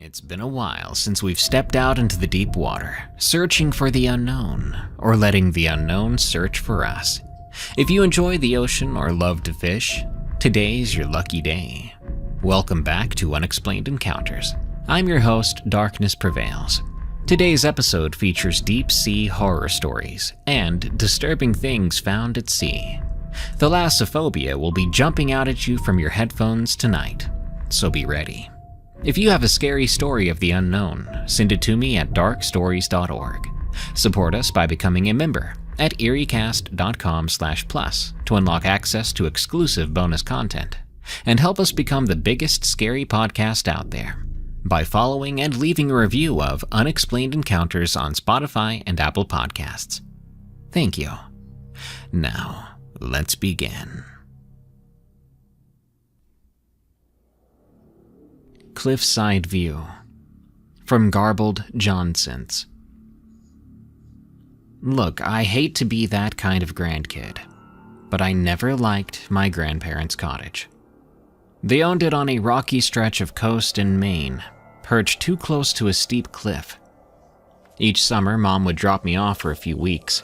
It's been a while since we've stepped out into the deep water, searching for the unknown, or letting the unknown search for us. If you enjoy the ocean or love to fish, today's your lucky day. Welcome back to Unexplained Encounters. I'm your host, Darkness Prevails. Today's episode features deep-sea horror stories and disturbing things found at sea. Thalassophobia will be jumping out at you from your headphones tonight, so be ready. If you have a scary story of the unknown, send it to me at darkstories.org. Support us by becoming a member at eriecast.com/plus to unlock access to exclusive bonus content, and help us become the biggest scary podcast out there by following and leaving a review of Unexplained Encounters on Spotify and Apple Podcasts. Thank you. Now, let's begin. Cliffside View from Garbled Johnsons. Look, I hate to be that kind of grandkid, but I never liked my grandparents' cottage. They owned it on a rocky stretch of coast in Maine, perched too close to a steep cliff. Each summer, Mom would drop me off for a few weeks.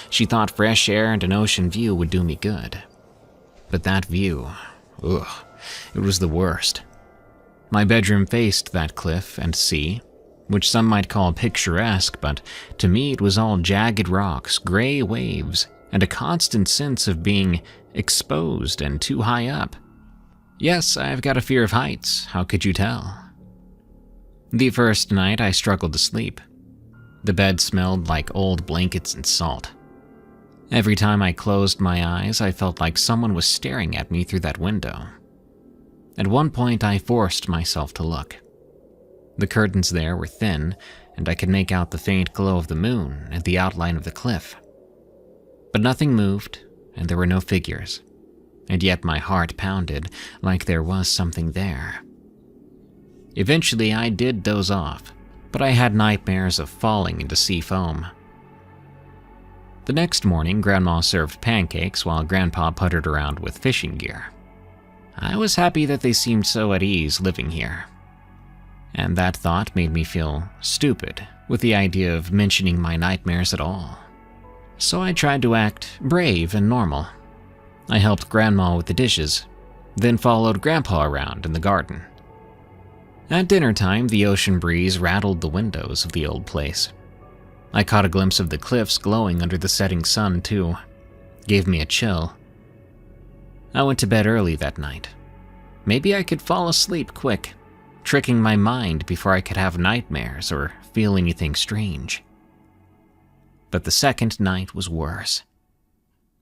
She thought fresh air and an ocean view would do me good. But that view, it was the worst. My bedroom faced that cliff and sea, which some might call picturesque, but to me it was all jagged rocks, gray waves, and a constant sense of being exposed and too high up. Yes, I've got a fear of heights, how could you tell? The first night I struggled to sleep. The bed smelled like old blankets and salt. Every time I closed my eyes, I felt like someone was staring at me through that window. At one point, I forced myself to look. The curtains there were thin, and I could make out the faint glow of the moon and the outline of the cliff. But nothing moved, and there were no figures, and yet my heart pounded like there was something there. Eventually, I did doze off, but I had nightmares of falling into sea foam. The next morning, Grandma served pancakes while Grandpa puttered around with fishing gear. I was happy that they seemed so at ease living here. And that thought made me feel stupid with the idea of mentioning my nightmares at all. So I tried to act brave and normal. I helped Grandma with the dishes, then followed Grandpa around in the garden. At dinner time, the ocean breeze rattled the windows of the old place. I caught a glimpse of the cliffs glowing under the setting sun too. Gave me a chill. I went to bed early that night. Maybe I could fall asleep quick, tricking my mind before I could have nightmares or feel anything strange. But the second night was worse.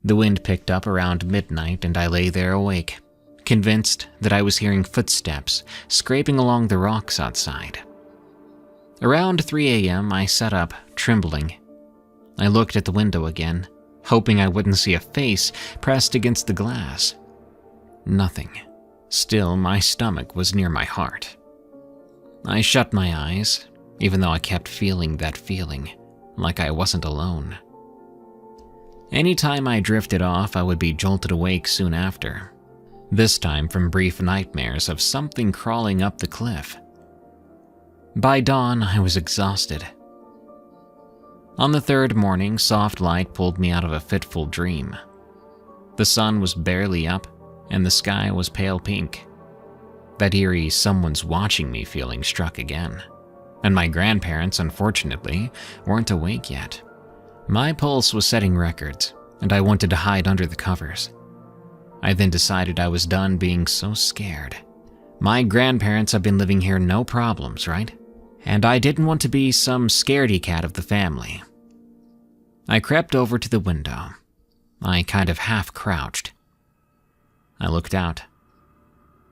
The wind picked up around midnight and I lay there awake, convinced that I was hearing footsteps scraping along the rocks outside. Around 3 a.m., I sat up, trembling. I looked at the window again, hoping I wouldn't see a face pressed against the glass. Nothing. Still, my stomach was near my heart. I shut my eyes, even though I kept feeling that feeling, like I wasn't alone. Anytime I drifted off, I would be jolted awake soon after, this time from brief nightmares of something crawling up the cliff. By dawn, I was exhausted. On the third morning, soft light pulled me out of a fitful dream. The sun was barely up, and the sky was pale pink. That eerie someone's watching me feeling struck again, and my grandparents, unfortunately, weren't awake yet. My pulse was setting records, and I wanted to hide under the covers. I then decided I was done being so scared. My grandparents have been living here no problems, right? And I didn't want to be some scaredy cat of the family. I crept over to the window. I kind of half-crouched. I looked out.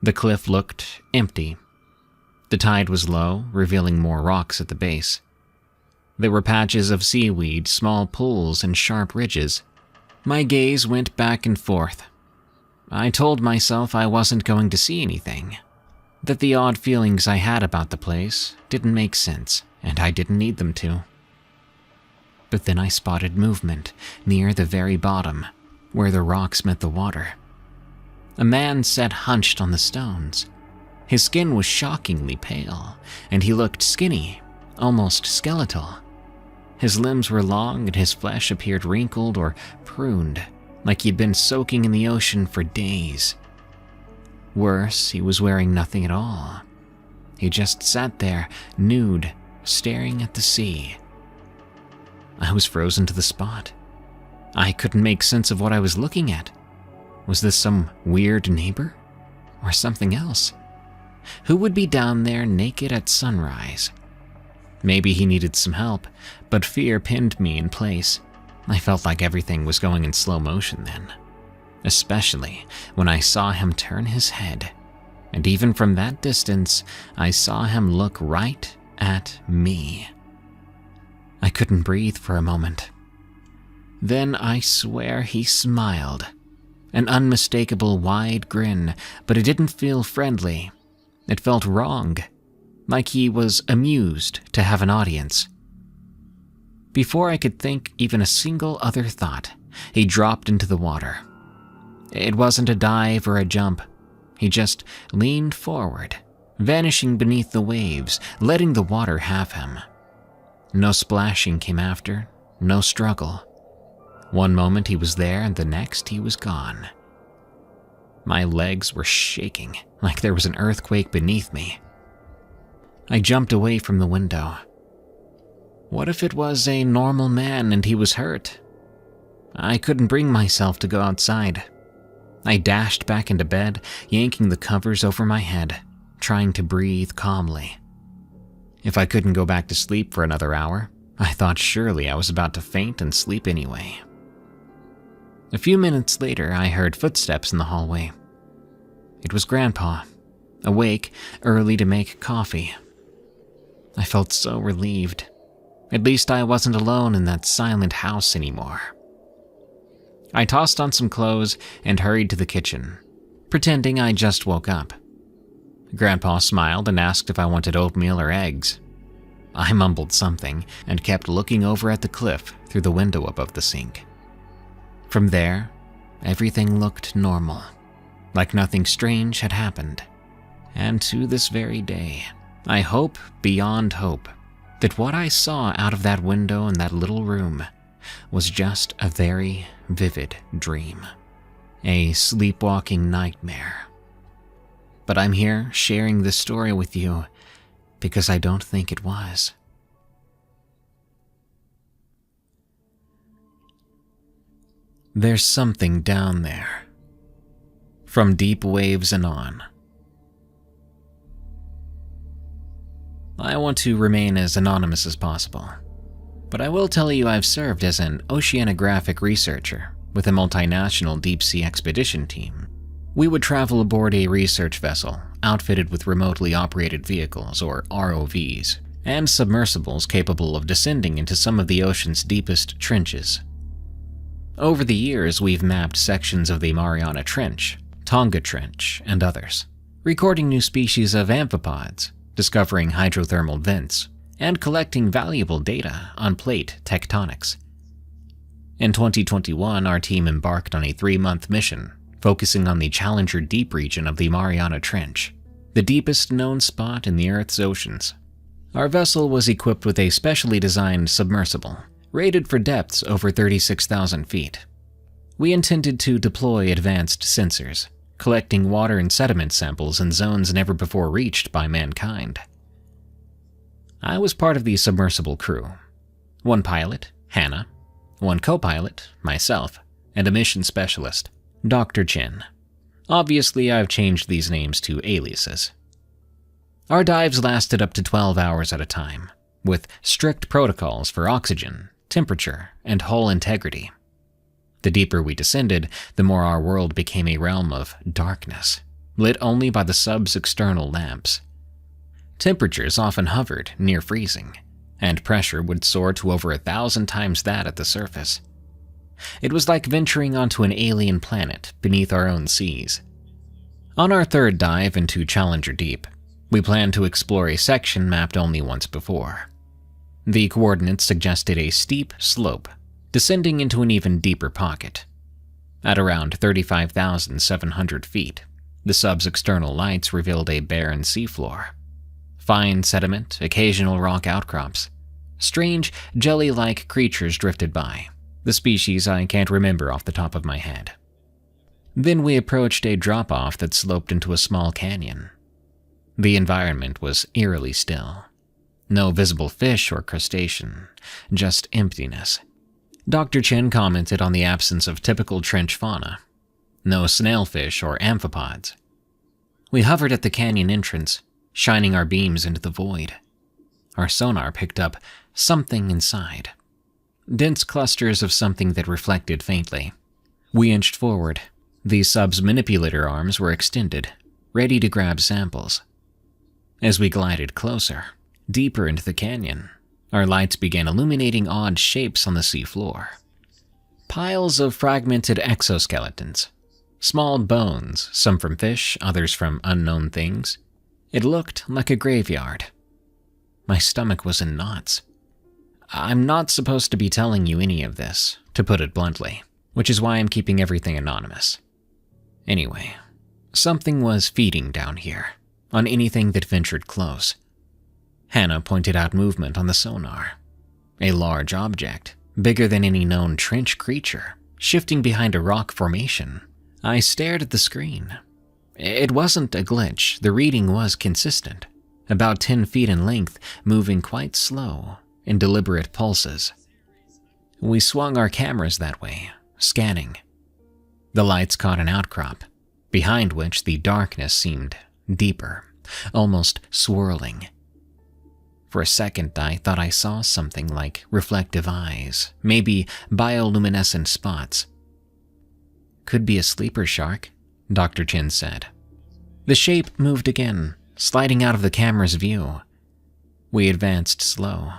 The cliff looked empty. The tide was low, revealing more rocks at the base. There were patches of seaweed, small pools, and sharp ridges. My gaze went back and forth. I told myself I wasn't going to see anything, that the odd feelings I had about the place didn't make sense, and I didn't need them to. But then I spotted movement near the very bottom, where the rocks met the water. A man sat hunched on the stones, His skin was shockingly pale, and he looked skinny, almost skeletal. His limbs were long and his flesh appeared wrinkled or pruned, like he'd been soaking in the ocean for days. Worse, he was wearing nothing at all. He just sat there, nude, staring at the sea. I was frozen to the spot. I couldn't make sense of what I was looking at. Was this some weird neighbor? Or something else? Who would be down there naked at sunrise? Maybe he needed some help, but fear pinned me in place. I felt like everything was going in slow motion then, especially when I saw him turn his head. And even from that distance, I saw him look right at me. I couldn't breathe for a moment. Then I swear he smiled. An unmistakable wide grin, but it didn't feel friendly. It felt wrong, like he was amused to have an audience. Before I could think even a single other thought, he dropped into the water. It wasn't a dive or a jump. He just leaned forward, vanishing beneath the waves, letting the water have him. No splashing came after, no struggle. One moment he was there and the next he was gone. My legs were shaking like there was an earthquake beneath me. I jumped away from the window. What if it was a normal man and he was hurt? I couldn't bring myself to go outside. I dashed back into bed, yanking the covers over my head, trying to breathe calmly. If I couldn't go back to sleep for another hour, I thought surely I was about to faint and sleep anyway. A few minutes later, I heard footsteps in the hallway. It was Grandpa, awake, early to make coffee. I felt so relieved. At least I wasn't alone in that silent house anymore. I tossed on some clothes and hurried to the kitchen, pretending I just woke up. Grandpa smiled and asked if I wanted oatmeal or eggs. I mumbled something and kept looking over at the cliff through the window above the sink. From there, everything looked normal, like nothing strange had happened. And to this very day, I hope beyond hope that what I saw out of that window in that little room was just a very vivid dream, a sleepwalking nightmare. But I'm here sharing this story with you because I don't think it was. There's something down there. From Deep Waves and On. I want to remain as anonymous as possible, but I will tell you I've served as an oceanographic researcher with a multinational deep-sea expedition team. We would travel aboard a research vessel outfitted with remotely operated vehicles, or ROVs, and submersibles capable of descending into some of the ocean's deepest trenches. Over the years, we've mapped sections of the Mariana Trench, Tonga Trench, and others, recording new species of amphipods, discovering hydrothermal vents, and collecting valuable data on plate tectonics. In 2021, our team embarked on a 3-month mission focusing on the Challenger Deep region of the Mariana Trench, the deepest known spot in the Earth's oceans. Our vessel was equipped with a specially designed submersible, rated for depths over 36,000 feet. We intended to deploy advanced sensors, collecting water and sediment samples in zones never before reached by mankind. I was part of the submersible crew. 1 pilot, Hannah, 1 co-pilot, myself, and a mission specialist, Dr. Chin. Obviously, I've changed these names to aliases. Our dives lasted up to 12 hours at a time, with strict protocols for oxygen, temperature, and hull integrity. The deeper we descended, the more our world became a realm of darkness, lit only by the sub's external lamps. Temperatures often hovered near freezing, and pressure would soar to over 1,000 times that at the surface. It was like venturing onto an alien planet beneath our own seas. On our 3rd dive into Challenger Deep, we planned to explore a section mapped only once before. The coordinates suggested a steep slope, descending into an even deeper pocket. At around 35,700 feet, The sub's external lights revealed a barren seafloor. Fine sediment, occasional rock outcrops. Strange, jelly-like creatures drifted by, the species I can't remember off the top of my head. Then we approached a drop-off that sloped into a small canyon. The environment was eerily still. No visible fish or crustacean, just emptiness. Dr. Chen commented on the absence of typical trench fauna. No snailfish or amphipods. We hovered at the canyon entrance, shining our beams into the void. Our sonar picked up something inside. Dense clusters of something that reflected faintly. We inched forward. The sub's manipulator arms were extended, ready to grab samples. As we glided closer, deeper into the canyon, our lights began illuminating odd shapes on the seafloor. Piles of fragmented exoskeletons. Small bones, some from fish, others from unknown things. It looked like a graveyard. My stomach was in knots. I'm not supposed to be telling you any of this, to put it bluntly, which is why I'm keeping everything anonymous. Anyway, something was feeding down here, on anything that ventured close. Hannah pointed out movement on the sonar. A large object, bigger than any known trench creature, shifting behind a rock formation. I stared at the screen. It wasn't a glitch, the reading was consistent. About 10 feet in length, moving quite slow, in deliberate pulses. We swung our cameras that way, scanning. The lights caught an outcrop, behind which the darkness seemed deeper, almost swirling. For a second, I thought I saw something like reflective eyes, maybe bioluminescent spots. Could be a sleeper shark, Dr. Chen said. The shape moved again, sliding out of the camera's view. We advanced slow.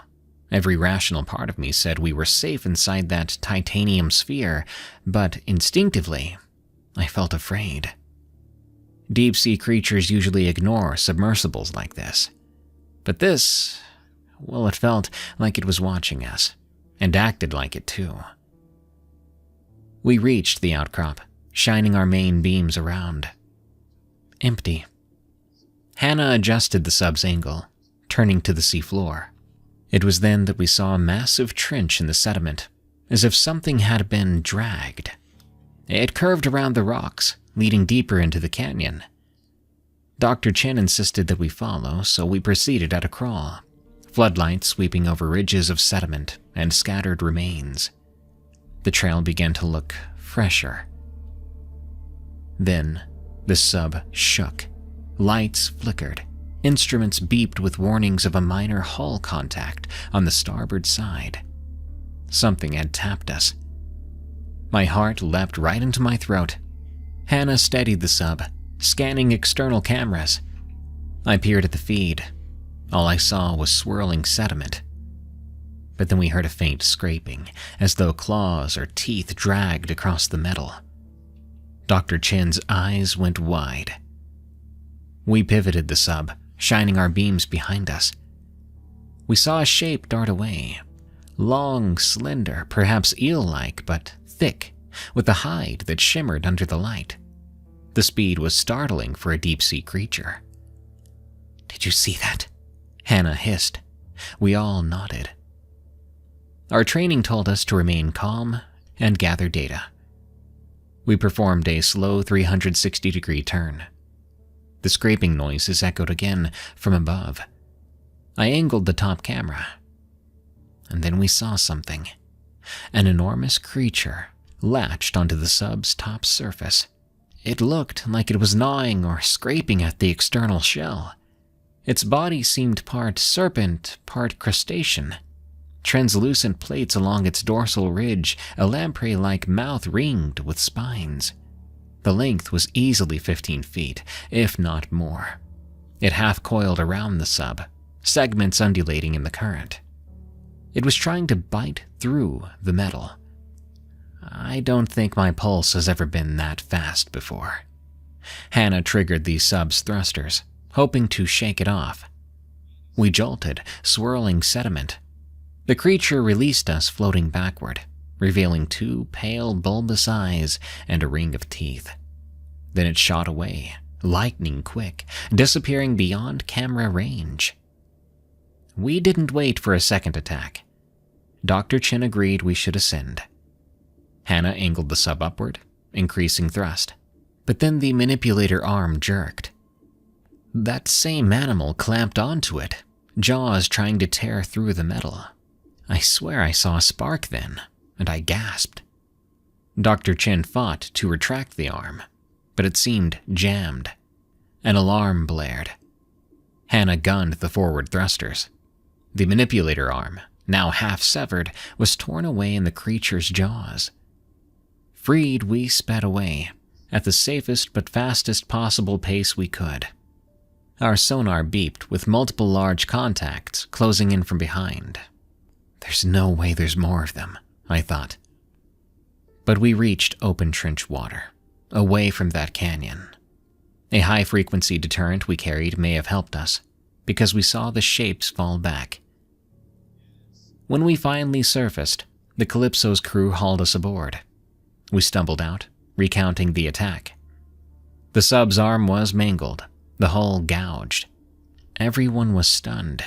Every rational part of me said we were safe inside that titanium sphere, but instinctively, I felt afraid. Deep-sea creatures usually ignore submersibles like this. But this, well, it felt like it was watching us, and acted like it too. We reached the outcrop, shining our main beams around. Empty. Hannah adjusted the sub's angle, turning to the seafloor. It was then that we saw a massive trench in the sediment, as if something had been dragged. It curved around the rocks, leading deeper into the canyon. Dr. Chen insisted that we follow, so we proceeded at a crawl, floodlights sweeping over ridges of sediment and scattered remains. The trail began to look fresher. Then, the sub shook. Lights flickered. Instruments beeped with warnings of a minor hull contact on the starboard side. Something had tapped us. My heart leapt right into my throat. Hannah steadied the sub, scanning external cameras. I peered at the feed. All I saw was swirling sediment. But then we heard a faint scraping, as though claws or teeth dragged across the metal. Dr. Chen's eyes went wide. We pivoted the sub, shining our beams behind us. We saw a shape dart away. Long, slender, perhaps eel-like, but thick, with a hide that shimmered under the light. The speed was startling for a deep-sea creature. "Did you see that?" Hannah hissed. We all nodded. Our training told us to remain calm and gather data. We performed a slow 360-degree turn. The scraping noises echoed again from above. I angled the top camera. And then we saw something. An enormous creature latched onto the sub's top surface. It looked like it was gnawing or scraping at the external shell. Its body seemed part serpent, part crustacean. Translucent plates along its dorsal ridge, a lamprey-like mouth ringed with spines. The length was easily 15 feet, if not more. It half-coiled around the sub, segments undulating in the current. It was trying to bite through the metal. I don't think my pulse has ever been that fast before. Hannah triggered the sub's thrusters, hoping to shake it off. We jolted, swirling sediment. The creature released us floating backward, revealing 2 pale, bulbous eyes and a ring of teeth. Then it shot away, lightning quick, disappearing beyond camera range. We didn't wait for a second attack. Dr. Chin agreed we should ascend. Hannah angled the sub upward, increasing thrust, but then the manipulator arm jerked. That same animal clamped onto it, jaws trying to tear through the metal. I swear I saw a spark then, and I gasped. Dr. Chin fought to retract the arm, but it seemed jammed. An alarm blared. Hannah gunned the forward thrusters. The manipulator arm, now half severed, was torn away in the creature's jaws. Freed, we sped away, at the safest but fastest possible pace we could. Our sonar beeped with multiple large contacts closing in from behind. There's no way there's more of them, I thought. But we reached open trench water, away from that canyon. A high-frequency deterrent we carried may have helped us, because we saw the shapes fall back. When we finally surfaced, the Calypso's crew hauled us aboard. We stumbled out, recounting the attack. The sub's arm was mangled, the hull gouged. Everyone was stunned.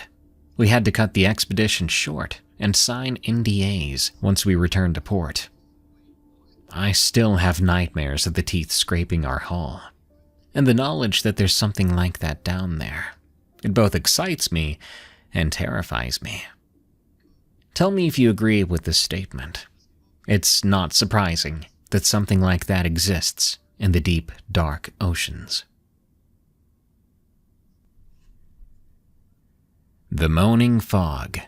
We had to cut the expedition short and sign NDAs once we returned to port. I still have nightmares of the teeth scraping our hull, and the knowledge that there's something like that down there. It both excites me and terrifies me. Tell me if you agree with this statement. It's not surprising that something like that exists in the deep, dark oceans. The Moaning Fog,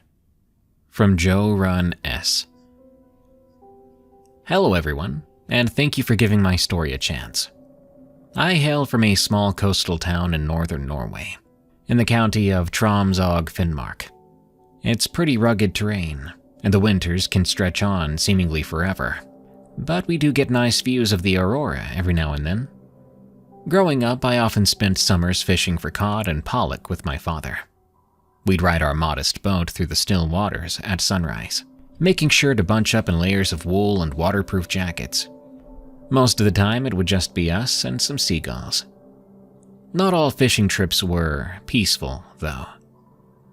from Joe Run S. Hello everyone, and thank you for giving my story a chance. I hail from a small coastal town in northern Norway, in the county of Tromsø, Finnmark. It's pretty rugged terrain, and the winters can stretch on seemingly forever, but we do get nice views of the aurora every now and then. Growing up, I often spent summers fishing for cod and pollock with my father. We'd ride our modest boat through the still waters at sunrise, making sure to bunch up in layers of wool and waterproof jackets. Most of the time, it would just be us and some seagulls. Not all fishing trips were peaceful, though.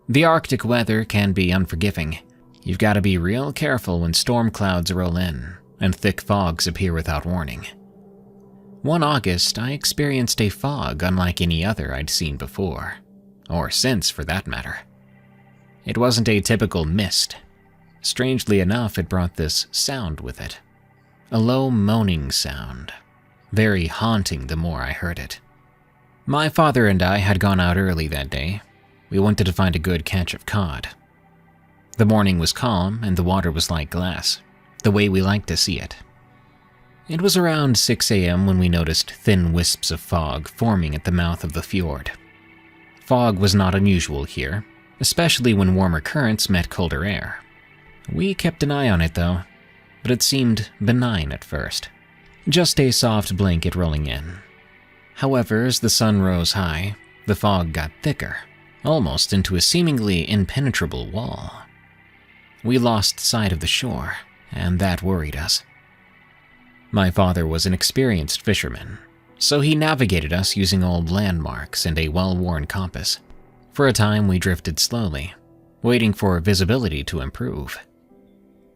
The Arctic weather can be unforgiving. You've got to be real careful when storm clouds roll in and thick fogs appear without warning. One August, I experienced a fog unlike any other I'd seen before, or since for that matter. It wasn't a typical mist. Strangely enough, it brought this sound with it. A low moaning sound, very haunting the more I heard it. My father and I had gone out early that day. We wanted to find a good catch of cod. The morning was calm and the water was like glass, the way we like to see it. It was around 6 a.m. when we noticed thin wisps of fog forming at the mouth of the fjord. Fog was not unusual here, especially when warmer currents met colder air. We kept an eye on it though, but it seemed benign at first. Just a soft blanket rolling in. However, as the sun rose high, the fog got thicker, almost into a seemingly impenetrable wall. We lost sight of the shore, and that worried us. My father was an experienced fisherman, so he navigated us using old landmarks and a well-worn compass. For a time, we drifted slowly, waiting for visibility to improve.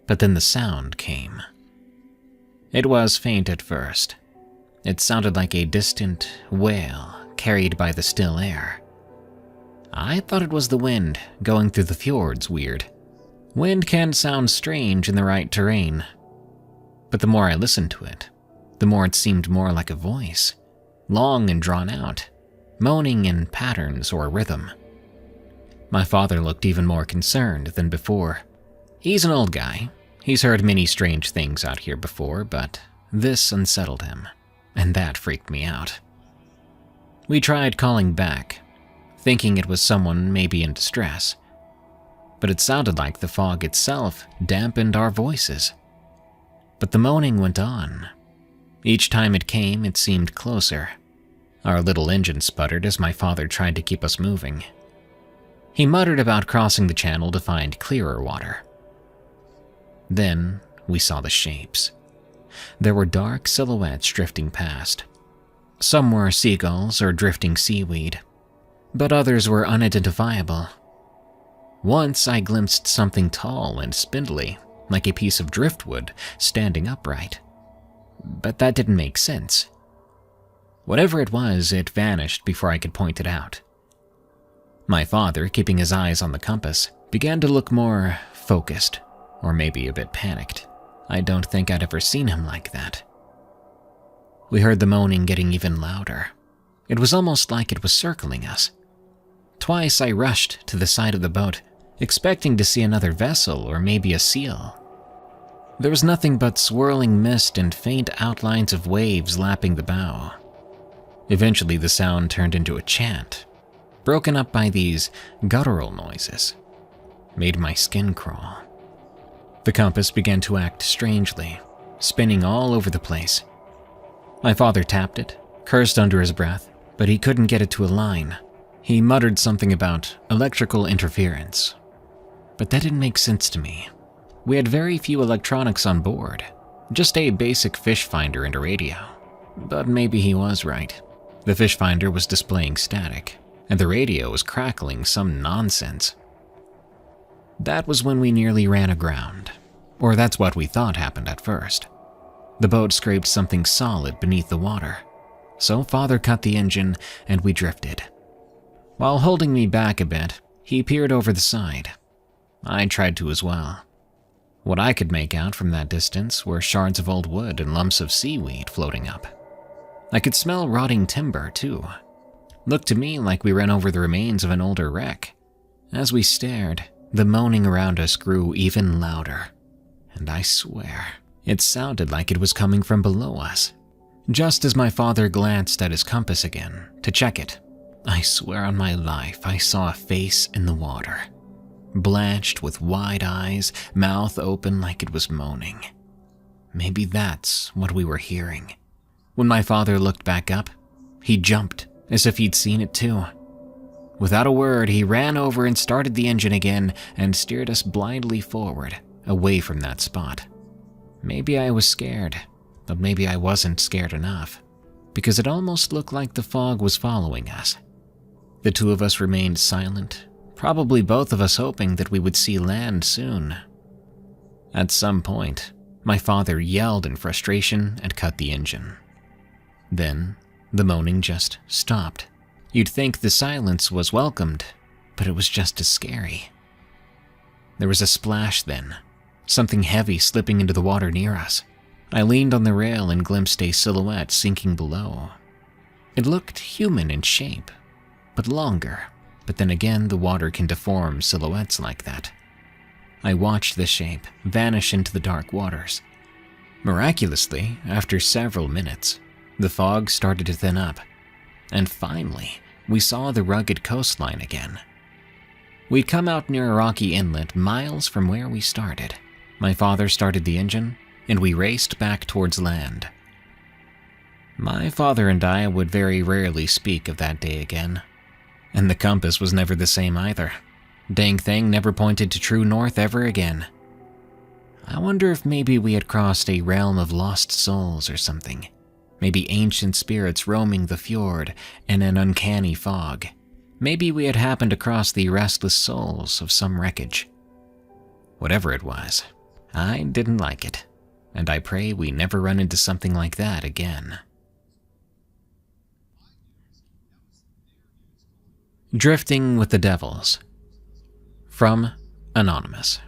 But then the sound came. It was faint at first. It sounded like a distant wail carried by the still air. I thought it was the wind going through the fjords weird. Wind can sound strange in the right terrain, but the more I listened to it, the more it seemed more like a voice, long and drawn out, moaning in patterns or rhythm. My father looked even more concerned than before. He's an old guy. He's heard many strange things out here before, but this unsettled him, and that freaked me out. We tried calling back, thinking it was someone maybe in distress, but it sounded like the fog itself dampened our voices. But the moaning went on. Each time it came, it seemed closer. Our little engine sputtered as my father tried to keep us moving. He muttered about crossing the channel to find clearer water. Then we saw the shapes. There were dark silhouettes drifting past. Some were seagulls or drifting seaweed, but others were unidentifiable. Once I glimpsed something tall and spindly, like a piece of driftwood, standing upright. But that didn't make sense. Whatever it was, it vanished before I could point it out. My father, keeping his eyes on the compass, began to look more focused, or maybe a bit panicked. I don't think I'd ever seen him like that. We heard the moaning getting even louder. It was almost like it was circling us. Twice I rushed to the side of the boat, expecting to see another vessel or maybe a seal. There was nothing but swirling mist and faint outlines of waves lapping the bow. Eventually the sound turned into a chant, broken up by these guttural noises. Made my skin crawl. The compass began to act strangely, spinning all over the place. My father tapped it, cursed under his breath, but he couldn't get it to align. He muttered something about electrical interference. But that didn't make sense to me. We had very few electronics on board, just a basic fish finder and a radio. But maybe he was right. The fish finder was displaying static, and the radio was crackling some nonsense. That was when we nearly ran aground, or that's what we thought happened at first. The boat scraped something solid beneath the water, so Father cut the engine and we drifted. While holding me back a bit, he peered over the side. I tried to as well. What I could make out from that distance were shards of old wood and lumps of seaweed floating up. I could smell rotting timber, too. Looked to me like we ran over the remains of an older wreck. As we stared, the moaning around us grew even louder. And I swear, it sounded like it was coming from below us. Just as my father glanced at his compass again to check it, I swear on my life I saw a face in the water. Blanched with wide eyes, mouth open like it was moaning. Maybe that's what we were hearing. When my father looked back up, he jumped as if he'd seen it too. Without a word, he ran over and started the engine again and steered us blindly forward, away from that spot. Maybe I was scared, but maybe I wasn't scared enough, because it almost looked like the fog was following us. The two of us remained silent, probably both of us hoping that we would see land soon. At some point, my father yelled in frustration and cut the engine. Then, the moaning just stopped. You'd think the silence was welcomed, but it was just as scary. There was a splash then, something heavy slipping into the water near us. I leaned on the rail and glimpsed a silhouette sinking below. It looked human in shape, but longer. But then again, the water can deform silhouettes like that. I watched the shape vanish into the dark waters. Miraculously, after several minutes, the fog started to thin up, and finally, we saw the rugged coastline again. We'd come out near a rocky inlet miles from where we started. My father started the engine, and we raced back towards land. My father and I would very rarely speak of that day again. And the compass was never the same either. Dang thing never pointed to true north ever again. I wonder if maybe we had crossed a realm of lost souls or something. Maybe ancient spirits roaming the fjord in an uncanny fog. Maybe we had happened across the restless souls of some wreckage. Whatever it was, I didn't like it, and I pray we never run into something like that again. Drifting with the Devils. From Anonymous.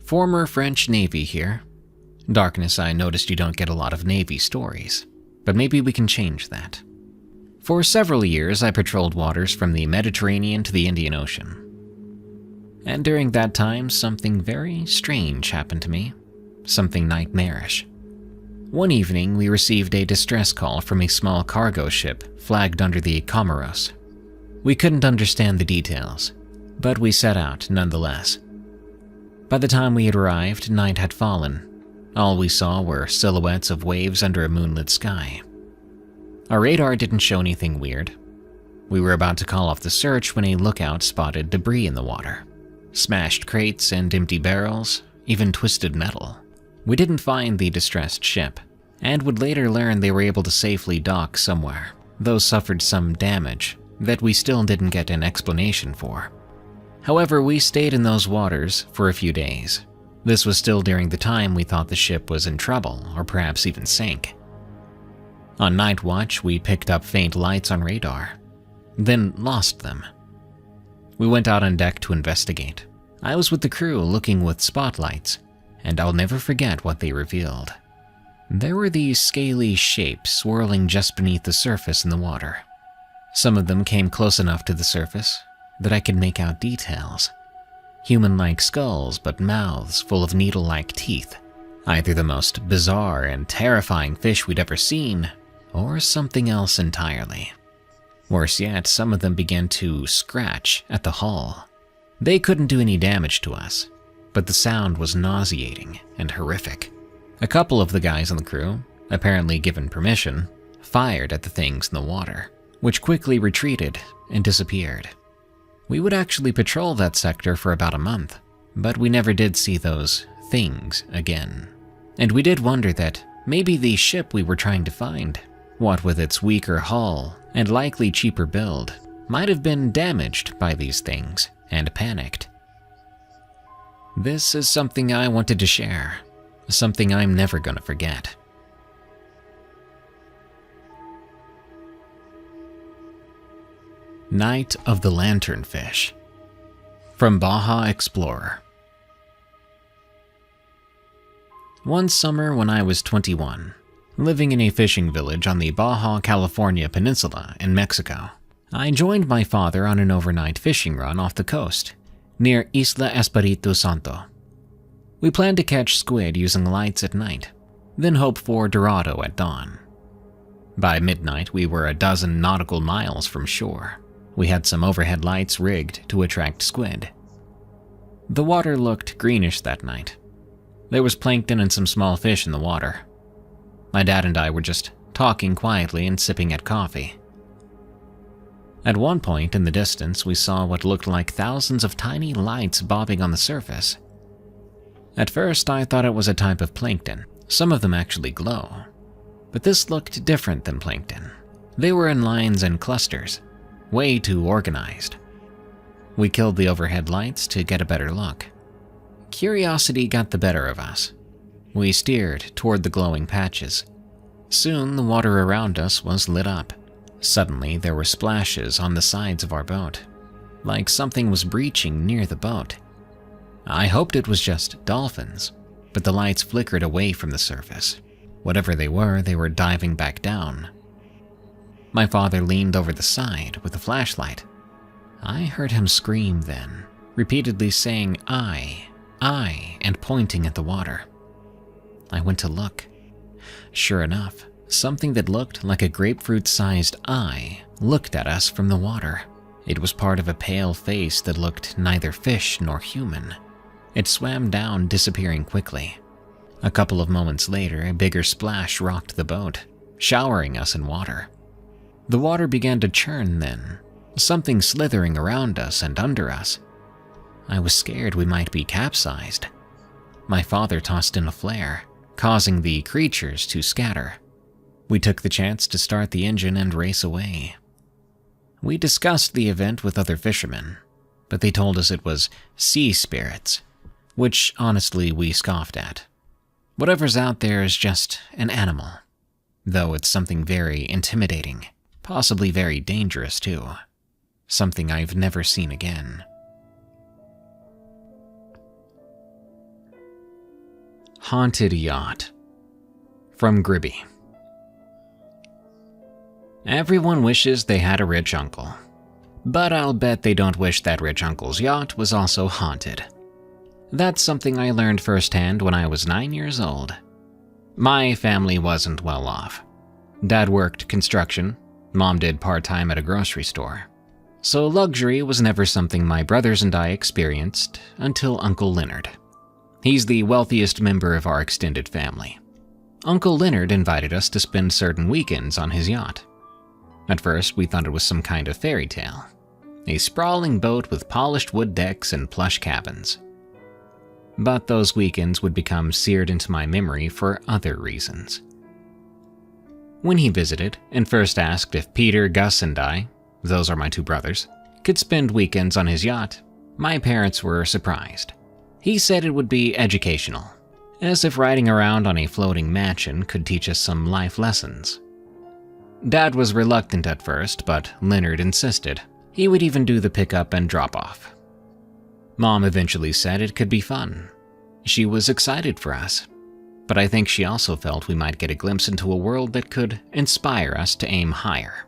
Former French Navy here. Darkness, I noticed you don't get a lot of Navy stories, but maybe we can change that. For several years, I patrolled waters from the Mediterranean to the Indian Ocean. And during that time, something very strange happened to me. Something nightmarish. One evening, we received a distress call from a small cargo ship flagged under the Comoros. We couldn't understand the details, but we set out nonetheless. By the time we had arrived, night had fallen. All we saw were silhouettes of waves under a moonlit sky. Our radar didn't show anything weird. We were about to call off the search when a lookout spotted debris in the water. Smashed crates and empty barrels, even twisted metal. We didn't find the distressed ship, and would later learn they were able to safely dock somewhere, though suffered some damage that we still didn't get an explanation for. However, we stayed in those waters for a few days. This was still during the time we thought the ship was in trouble, or perhaps even sank. On night watch, we picked up faint lights on radar, then lost them. We went out on deck to investigate. I was with the crew looking with spotlights, and I'll never forget what they revealed. There were these scaly shapes swirling just beneath the surface in the water. Some of them came close enough to the surface that I could make out details. Human-like skulls, but mouths full of needle-like teeth. Either the most bizarre and terrifying fish we'd ever seen, or something else entirely. Worse yet, some of them began to scratch at the hull. They couldn't do any damage to us, but the sound was nauseating and horrific. A couple of the guys on the crew, apparently given permission, fired at the things in the water, which quickly retreated and disappeared. We would actually patrol that sector for about a month, but we never did see those things again. And we did wonder that maybe the ship we were trying to find, what with its weaker hull and likely cheaper build, might have been damaged by these things and panicked. This is something I wanted to share, something I'm never gonna forget. Night of the Lanternfish, from Baja Explorer. One summer when I was 21, living in a fishing village on the Baja California Peninsula in Mexico, I joined my father on an overnight fishing run off the coast, near Isla Espiritu Santo. We planned to catch squid using lights at night, then hope for dorado at dawn. By midnight, we were a dozen nautical miles from shore. We had some overhead lights rigged to attract squid. The water looked greenish that night. There was plankton and some small fish in the water. My dad and I were just talking quietly and sipping at coffee. At one point in the distance, we saw what looked like thousands of tiny lights bobbing on the surface. At first, I thought it was a type of plankton. Some of them actually glow. But this looked different than plankton. They were in lines and clusters, way too organized. We killed the overhead lights to get a better look. Curiosity got the better of us. We steered toward the glowing patches. Soon, the water around us was lit up. Suddenly, there were splashes on the sides of our boat, like something was breaching near the boat. I hoped it was just dolphins, but the lights flickered away from the surface. Whatever they were diving back down. My father leaned over the side with a flashlight. I heard him scream then, repeatedly saying I, and pointing at the water. I went to look. Sure enough, something that looked like a grapefruit-sized eye looked at us from the water. It was part of a pale face that looked neither fish nor human. It swam down, disappearing quickly. A couple of moments later, a bigger splash rocked the boat, showering us in water. The water began to churn then, something slithering around us and under us. I was scared we might be capsized. My father tossed in a flare, causing the creatures to scatter. We took the chance to start the engine and race away. We discussed the event with other fishermen, but they told us it was sea spirits, which honestly we scoffed at. Whatever's out there is just an animal, though it's something very intimidating, possibly very dangerous too. Something I've never seen again. Haunted Yacht, from Gribby. Everyone wishes they had a rich uncle, but I'll bet they don't wish that rich uncle's yacht was also haunted. That's something I learned firsthand when I was 9 years old. My family wasn't well off. Dad worked construction, Mom did part-time at a grocery store. So luxury was never something my brothers and I experienced until Uncle Leonard. He's the wealthiest member of our extended family. Uncle Leonard invited us to spend certain weekends on his yacht. At first, we thought it was some kind of fairy tale. A sprawling boat with polished wood decks and plush cabins. But those weekends would become seared into my memory for other reasons. When he visited and first asked if Peter, Gus, and I, those are my two brothers, could spend weekends on his yacht, my parents were surprised. He said it would be educational, as if riding around on a floating mansion could teach us some life lessons. Dad was reluctant at first, but Leonard insisted. He would even do the pickup and drop-off. Mom eventually said it could be fun. She was excited for us, but I think she also felt we might get a glimpse into a world that could inspire us to aim higher.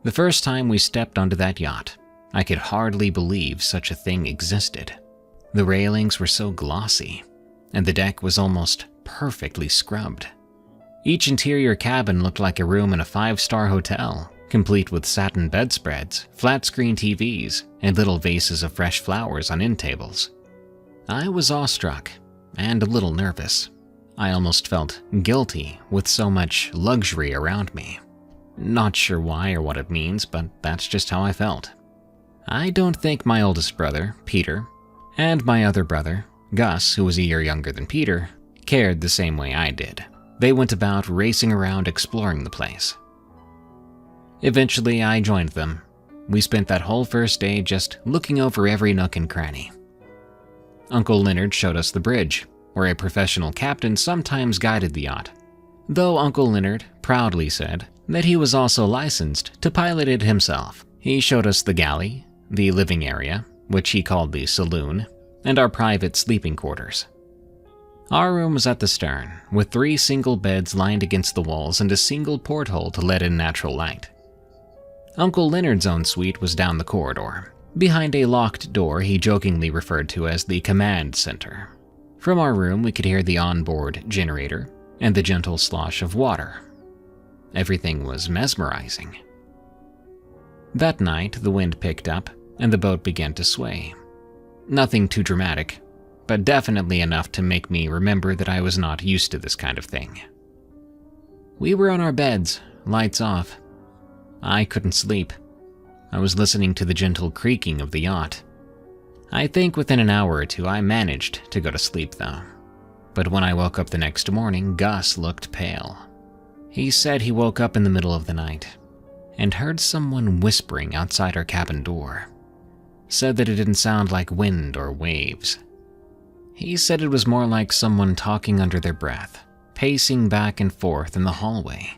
The first time we stepped onto that yacht, I could hardly believe such a thing existed. The railings were so glossy, and the deck was almost perfectly scrubbed. Each interior cabin looked like a room in a 5-star hotel, complete with satin bedspreads, flat-screen TVs, and little vases of fresh flowers on end tables. I was awestruck and a little nervous. I almost felt guilty with so much luxury around me. Not sure why or what it means, but that's just how I felt. I don't think my oldest brother, Peter, and my other brother, Gus, who was a year younger than Peter, cared the same way I did. They went about racing around exploring the place. Eventually, I joined them. We spent that whole first day just looking over every nook and cranny. Uncle Leonard showed us the bridge, where a professional captain sometimes guided the yacht, though Uncle Leonard proudly said that he was also licensed to pilot it himself. He showed us the galley, the living area, which he called the saloon, and our private sleeping quarters. Our room was at the stern, with 3 single beds lined against the walls and a single porthole to let in natural light. Uncle Leonard's own suite was down the corridor, behind a locked door he jokingly referred to as the command center. From our room, we could hear the onboard generator and the gentle slosh of water. Everything was mesmerizing. That night, the wind picked up and the boat began to sway. Nothing too dramatic, but definitely enough to make me remember that I was not used to this kind of thing. We were on our beds, lights off. I couldn't sleep. I was listening to the gentle creaking of the yacht. I think within an hour or two I managed to go to sleep though. But when I woke up the next morning, Gus looked pale. He said he woke up in the middle of the night and heard someone whispering outside our cabin door. Said that it didn't sound like wind or waves. He said it was more like someone talking under their breath, pacing back and forth in the hallway.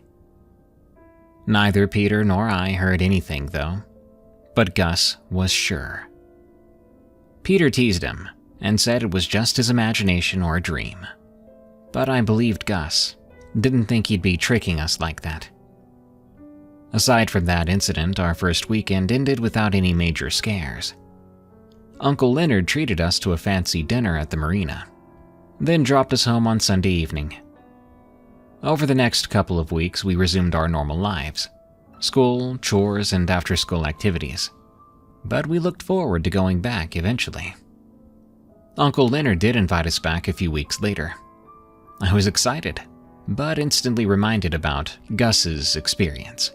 Neither Peter nor I heard anything though, but Gus was sure. Peter teased him and said it was just his imagination or a dream. But I believed Gus, didn't think he'd be tricking us like that. Aside from that incident, our first weekend ended without any major scares. Uncle Leonard treated us to a fancy dinner at the marina, then dropped us home on Sunday evening. Over the next couple of weeks, we resumed our normal lives, school, chores, and after-school activities. But we looked forward to going back eventually. Uncle Leonard did invite us back a few weeks later. I was excited, but instantly reminded about Gus's experience.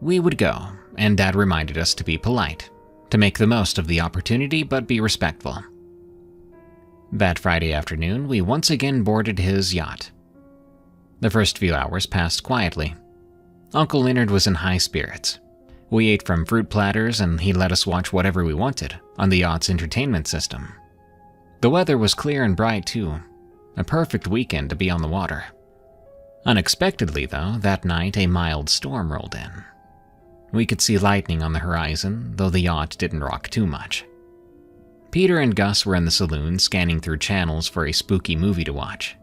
We would go, and Dad reminded us to be polite, to make the most of the opportunity but be respectful. That Friday afternoon, we once again boarded his yacht. The first few hours passed quietly. Uncle Leonard was in high spirits. We ate from fruit platters and he let us watch whatever we wanted on the yacht's entertainment system. The weather was clear and bright too, a perfect weekend to be on the water. Unexpectedly though, that night a mild storm rolled in. We could see lightning on the horizon, though the yacht didn't rock too much. Peter and Gus were in the saloon scanning through channels for a spooky movie to watch.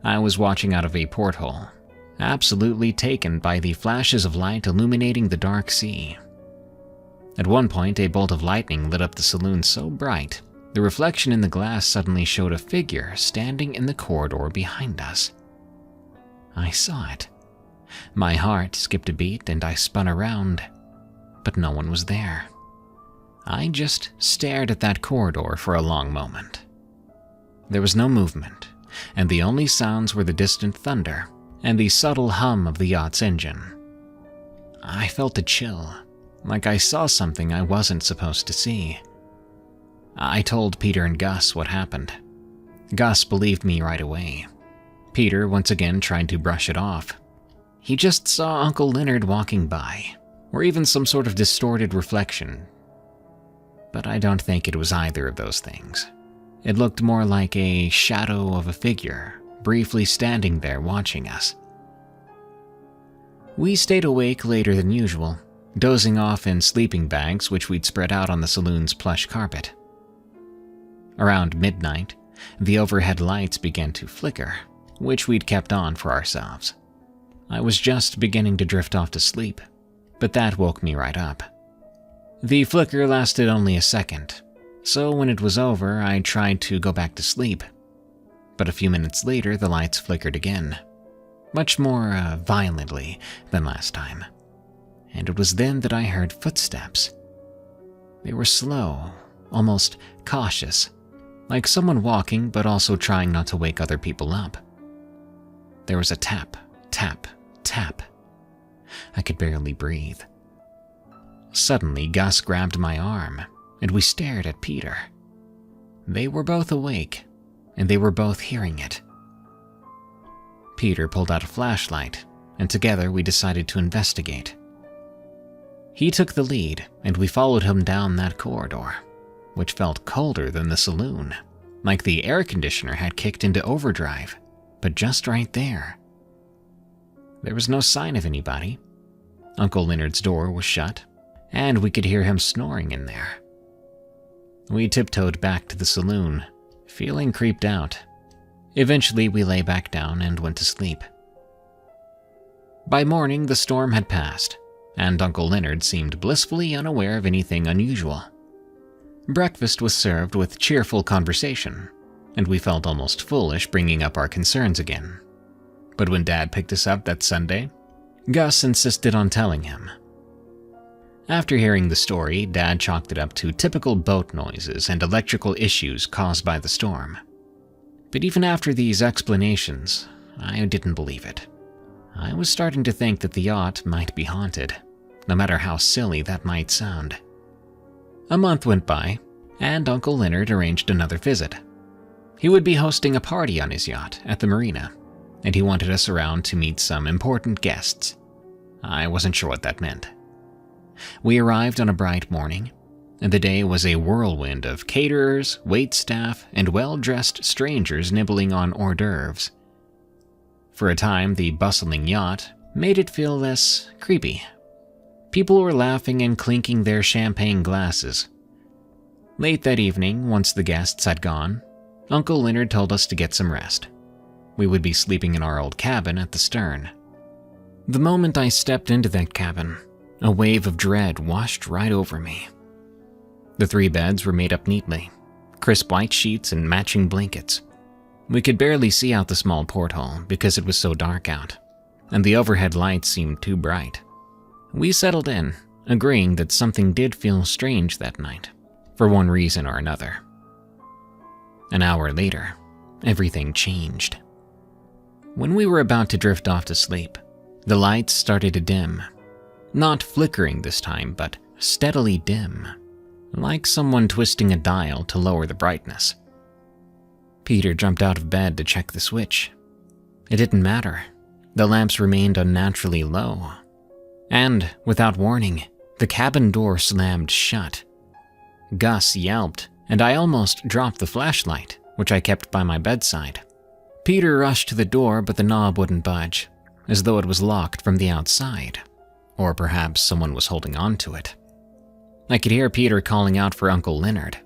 I was watching out of a porthole, absolutely taken by the flashes of light illuminating the dark sea. At one point, a bolt of lightning lit up the saloon so bright, the reflection in the glass suddenly showed a figure standing in the corridor behind us. I saw it. My heart skipped a beat and I spun around, but no one was there. I just stared at that corridor for a long moment. There was no movement, and the only sounds were the distant thunder and the subtle hum of the yacht's engine. I felt a chill, like I saw something I wasn't supposed to see. I told Peter and Gus what happened. Gus believed me right away. Peter once again tried to brush it off. He just saw Uncle Leonard walking by, or even some sort of distorted reflection. But I don't think it was either of those things. It looked more like a shadow of a figure, briefly standing there watching us. We stayed awake later than usual, dozing off in sleeping bags which we'd spread out on the saloon's plush carpet. Around midnight, the overhead lights began to flicker, which we'd kept on for ourselves. I was just beginning to drift off to sleep, but that woke me right up. The flicker lasted only a second, so when it was over, I tried to go back to sleep. But a few minutes later, the lights flickered again, much more violently than last time. And it was then that I heard footsteps. They were slow, almost cautious, like someone walking but also trying not to wake other people up. There was a tap, tap, tap. I could barely breathe. Suddenly, Gus grabbed my arm, and we stared at Peter. They were both awake, and they were both hearing it. Peter pulled out a flashlight, and together we decided to investigate. He took the lead, and we followed him down that corridor, which felt colder than the saloon, like the air conditioner had kicked into overdrive, but just right there. There was no sign of anybody. Uncle Leonard's door was shut, and we could hear him snoring in there. We tiptoed back to the saloon, feeling creeped out. Eventually, we lay back down and went to sleep. By morning, the storm had passed, and Uncle Leonard seemed blissfully unaware of anything unusual. Breakfast was served with cheerful conversation, and we felt almost foolish bringing up our concerns again. But when Dad picked us up that Sunday, Gus insisted on telling him. After hearing the story, Dad chalked it up to typical boat noises and electrical issues caused by the storm. But even after these explanations, I didn't believe it. I was starting to think that the yacht might be haunted, no matter how silly that might sound. A month went by, and Uncle Leonard arranged another visit. He would be hosting a party on his yacht at the marina, and he wanted us around to meet some important guests. I wasn't sure what that meant. We arrived on a bright morning, and the day was a whirlwind of caterers, waitstaff, and well-dressed strangers nibbling on hors d'oeuvres. For a time, the bustling yacht made it feel less creepy. People were laughing and clinking their champagne glasses. Late that evening, once the guests had gone, Uncle Leonard told us to get some rest. We would be sleeping in our old cabin at the stern. The moment I stepped into that cabin, a wave of dread washed right over me. The 3 beds were made up neatly, crisp white sheets and matching blankets. We could barely see out the small porthole because it was so dark out, and the overhead lights seemed too bright. We settled in, agreeing that something did feel strange that night, for one reason or another. An hour later, everything changed. When we were about to drift off to sleep, the lights started to dim. Not flickering this time, but steadily dim, like someone twisting a dial to lower the brightness. Peter jumped out of bed to check the switch. It didn't matter. The lamps remained unnaturally low. And, without warning, the cabin door slammed shut. Gus yelped, and I almost dropped the flashlight, which I kept by my bedside. Peter rushed to the door, but the knob wouldn't budge, as though it was locked from the outside. Or perhaps someone was holding on to it. I could hear Peter calling out for Uncle Leonard,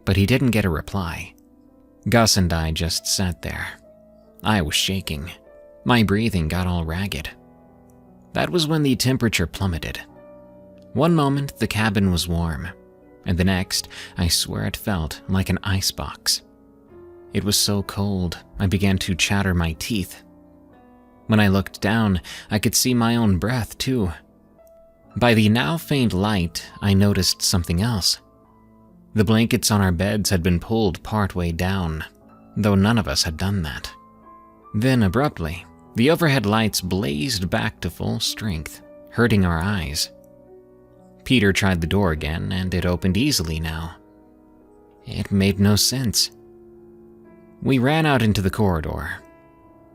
but he didn't get a reply. Gus and I just sat there. I was shaking. My breathing got all ragged. That was when the temperature plummeted. One moment, the cabin was warm, and the next, I swear it felt like an icebox. It was so cold, I began to chatter my teeth. When I looked down, I could see my own breath, too. By the now faint light, I noticed something else. The blankets on our beds had been pulled partway down, though none of us had done that. Then, abruptly, the overhead lights blazed back to full strength, hurting our eyes. Peter tried the door again, and it opened easily now. It made no sense. We ran out into the corridor.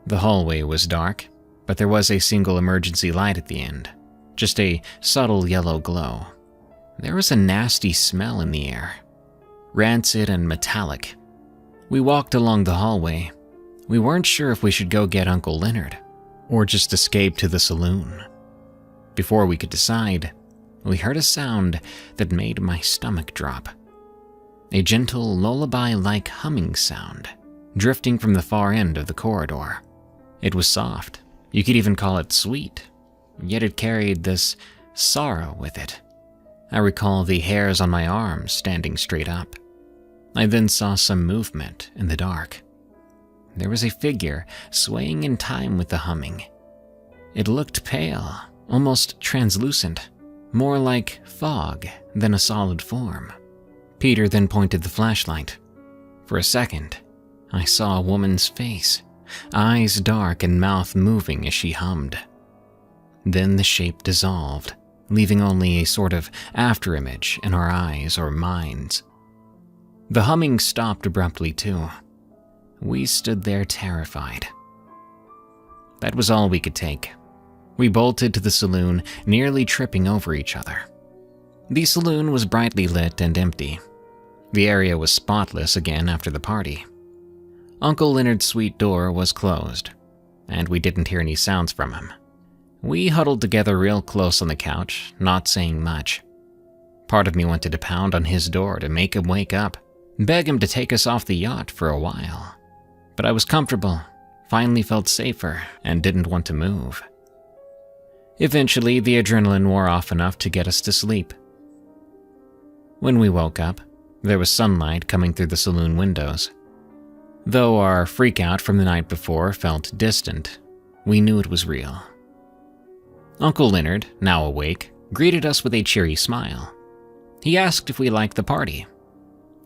The hallway was dark, but there was a single emergency light at the end, just a subtle yellow glow. There was a nasty smell in the air, rancid and metallic. We walked along the hallway. We weren't sure if we should go get Uncle Leonard or just escape to the saloon. Before we could decide, we heard a sound that made my stomach drop. A gentle lullaby-like humming sound drifting from the far end of the corridor. It was soft. You could even call it sweet, yet it carried this sorrow with it. I recall the hairs on my arms standing straight up. I then saw some movement in the dark. There was a figure swaying in time with the humming. It looked pale, almost translucent, more like fog than a solid form. Peter then pointed the flashlight. For a second, I saw a woman's face, eyes dark and mouth moving as she hummed. Then the shape dissolved, leaving only a sort of afterimage in our eyes or minds. The humming stopped abruptly too. We stood there terrified. That was all we could take. We bolted to the saloon, nearly tripping over each other. The saloon was brightly lit and empty. The area was spotless again after the party. Uncle Leonard's suite door was closed, and we didn't hear any sounds from him. We huddled together real close on the couch, not saying much. Part of me wanted to pound on his door to make him wake up, beg him to take us off the yacht for a while. But I was comfortable, finally felt safer, and didn't want to move. Eventually, the adrenaline wore off enough to get us to sleep. When we woke up, there was sunlight coming through the saloon windows. Though our freakout from the night before felt distant, we knew it was real. Uncle Leonard, now awake, greeted us with a cheery smile. He asked if we liked the party.